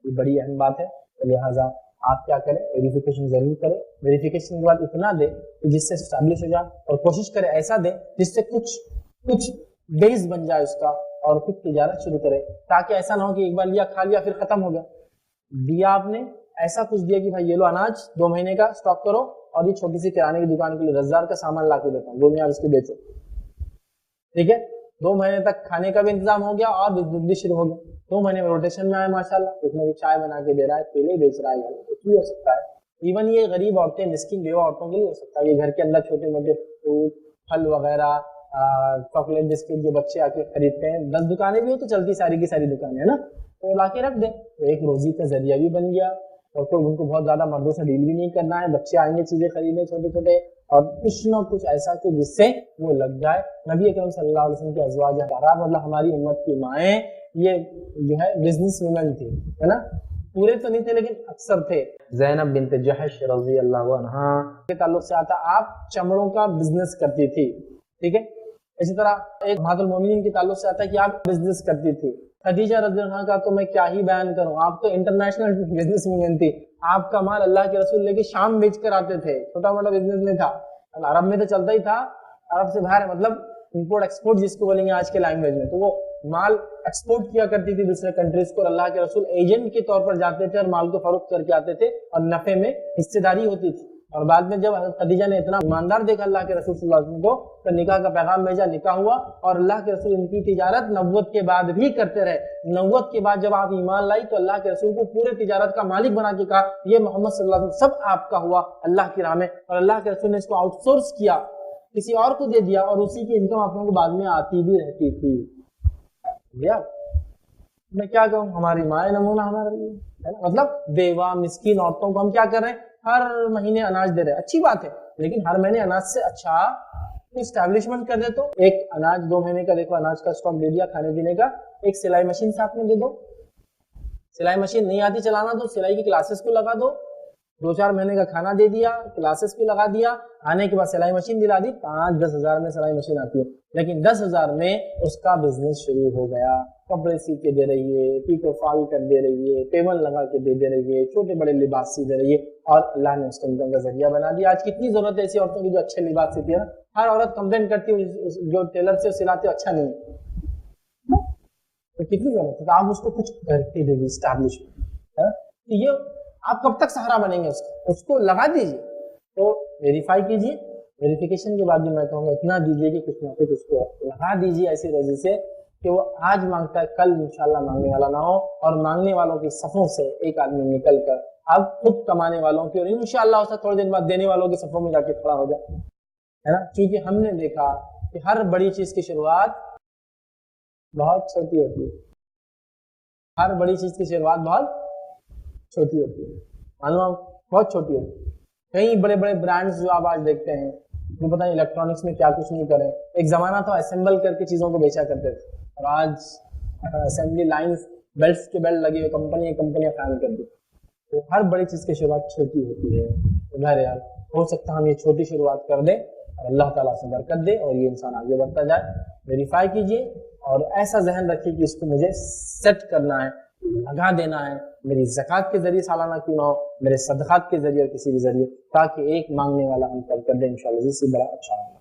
یہ بڑی اہم بات ہے. لہٰذا آپ کیا کریں, ویریفیکیشن ضرور کریں. ویریفیکیشن کے بعد اتنا دیں کہ جس سے اسٹیبلش ہو جائے, اور کوشش کریں ایسا دیں جس سے کچھ بیس بن جائے اس کا, اور پھر تجارت شروع کرے, تاکہ ایسا نہ ہو کہ ایک بار لیا کھا لیا پھر ختم ہو گیا. دیا آپ نے ایسا کچھ دیا کہ بھائی یہ لو اناج 2 مہینے کا اسٹاک کرو, اور یہ چھوٹی سی کرانے کی دکان کے لیے 10,000 کا سامان لا کے دیتا ہوں, 2 مہینے اس کے بیچو, ٹھیک ہے. 2 مہینے تک کھانے کا بھی انتظام ہو گیا اور بزنس بھی شروع ہو گیا. 2 مہینے میں روٹیشن میں آئے ماشاءاللہ, اس میں بھی چائے بنا کے دے رہا ہے, کیلے بیچ رہا ہے, کچھ بھی ہو سکتا ہے. ایون یہ غریب عورتیں, مسکین بیوہ عورتوں کے لیے ہو سکتا ہے. یہ گھر کے اندر چھوٹے موٹے فروٹ, پھل وغیرہ, چاکلیٹ بسکٹ جو بچے آ کے خریدتے ہیں, 10 دکانیں بھی ہو تو چلتی ساری کی ساری دکانیں ہے نا, تو لا کے رکھ دیں, تو ایک روزی کا ذریعہ بھی بن گیا. اور تو ان کو بہت زیادہ مردوں سے ڈیل بھی نہیں کرنا ہے, بچے آئیں گے چیزیں خریدنے چھوٹے چھوٹے, اور کچھ نہ کچھ ایسا کہ جس سے وہ لگ جائے. نبی اکرم صلی اللہ علیہ وسلم کے ازواج اطہارات, مطلب ہماری امت کی مائیں, یہ جو ہے بزنس وومن تھی, ہے نا. پورے تو نہیں تھے لیکن اکثر تھے. زینب بنت جحش رضی اللہ عنہا کے تعلق سے آتا, آپ چمڑوں کا بزنس کرتی تھی, ٹھیک ہے. اسی طرح ایک امہات المومنین کے تعلق سے آتا ہے کہ آپ بزنس کرتی تھی. خدیجہ رضی اللہ عنہا کا تو میں کیا ہی بیان کروں, آپ تو انٹرنیشنل بزنس وومن تھی. آپ کا مال اللہ کے رسول لے کے شام بیچ کر آتے تھے, چھوٹا موٹا بزنس نہیں تھا. عرب میں تو چلتا ہی تھا, عرب سے باہر مطلب امپورٹ ایکسپورٹ جس کو بولیں گے آج کے لینگویج میں, تو وہ مال ایکسپورٹ کیا کرتی تھی دوسرے کنٹریز کو, اور اللہ کے رسول ایجنٹ کے طور پر جاتے تھے اور مال کو فروخت کر کے آتے تھے, اور نفع میں حصے داری ہوتی تھی. اور بعد میں جب حضرت خدیجہ نے اتنا ایماندار دیکھا اللہ کے رسول صلی اللہ علیہ وسلم کو, تو نکاح کا پیغام بھیجا, نکاح ہوا, اور اللہ کے رسول ان کی تجارت نبوت کے بعد بھی کرتے رہے. نبوت کے بعد جب آپ ایمان لائی تو اللہ کے رسول کو پورے تجارت کا مالک بنا کے کہا, یہ محمد صلی اللہ علیہ وسلم سب آپ کا ہوا اللہ کی راہ میں, اور اللہ کے رسول نے اس کو آؤٹ سورس کیا, کسی اور کو دے دیا, اور اسی کی انکم آپ لوگوں کو بعد میں آتی بھی رہتی تھی. میں کیا کہوں, ہماری مائیں نمونہ ہمارے لیے ہے نا. مطلب بیوہ مسکین عورتوں کو ہم کیا کر رہے ہیں, ہر مہینے اناج دے رہے ہیں, اچھی بات ہے, لیکن ہر مہینے اناج سے اچھا اسٹیبلشمنٹ کر دے. تو ایک اناج 2 مہینے کا دیکھو اناج کا اسٹاک دے دیا کھانے پینے کا, ایک سلائی مشین ساتھ میں دے دو. سلائی مشین نہیں آتی چلانا تو سلائی کی کلاسز کو لگا دو, 2-4 مہینے کا کھانا دے دیا, کلاسز بھی لگا دیا, آنے کے بعد سلائی مشین دلا دی. 5-10 ہزار میں سلائی مشین آتی ہے, لیکن 10 ہزار میں اس کا بزنس شروع ہو گیا. کپڑے سی کے دے رہی ہے, پیکو فال کر دے رہی ہے, ٹیبل لگا کے دے رہی ہے, چھوٹے بڑے لباس سی دے رہی ہے, اور اللہ نے اس کو انکم کا ذریعہ بنا دیا. آج کتنی ضرورت ہے ایسی عورتوں کی جو اچھے لباس سیتی ہے نا. ہر عورت کمپلین کرتی ہے جو ٹیلر سے سلاتے اچھا نہیں ہے, تو کتنی ضرورت ہے. آپ اس کو کچھ کرتے دے گی اسٹیبلشمنٹ, یہ آپ کب تک سہارا بنیں گے اس کو لگا دیجیے. تو ویریفائی کیجیے, ویریفیکیشن کے بعد بھی میں کہوں گا اتنا دیجیے کہ کچھ نہ کچھ اس کو لگا دیجیے ایسی روزی سے کہ وہ آج مانگتا ہے کل انشاءاللہ مانگنے والا نہ ہو, اور مانگنے والوں کی صفوں سے ایک آدمی نکل کر اب خود کمانے والوں کی, اور انشاءاللہ اسے تھوڑے دن بعد دینے والوں کی صفوں میں جا کے کھڑا ہو جائے, ہے نا. کیونکہ ہم نے دیکھا کہ ہر بڑی چیز کی شروعات بہت چھوٹی ہوتی ہے, ہر بڑی چیز کی شروعات بہت چھوٹی ہوتی ہے, معلوم بہت چھوٹی ہوتی ہے. کئی بڑے بڑے برانڈز جو آپ آج دیکھتے ہیں, وہ پتہ نہیں الیکٹرانکس میں کیا کچھ نہیں کرے. ایک زمانہ تھا اسمبل کر کے چیزوں کو بیچا کرتے تھے, اور آج اسمبلی لائنز بیلٹس کے بیلٹ لگے ہوئے کمپنیاں قائم کر دی. تو ہر بڑی چیز کی شروعات چھوٹی ہوتی ہے. تو بہرحال ہو سکتا ہے ہم یہ چھوٹی شروعات کر دیں اور اللہ تعالیٰ سے برکت دے, اور یہ انسان آگے بڑھتا جائے. ویریفائی کیجیے, اور ایسا ذہن رکھیے کہ اس کو مجھے سیٹ کرنا ہے, لگا دینا ہے, میری زکوٰۃ کے ذریعے سالانہ کیوں نہ ہو, میرے صدقات کے ذریعے اور کسی بھی ذریعے, تاکہ ایک مانگنے والا ہم کر دیں انشاءاللہ. اس سے بڑا اچھا ہوگا.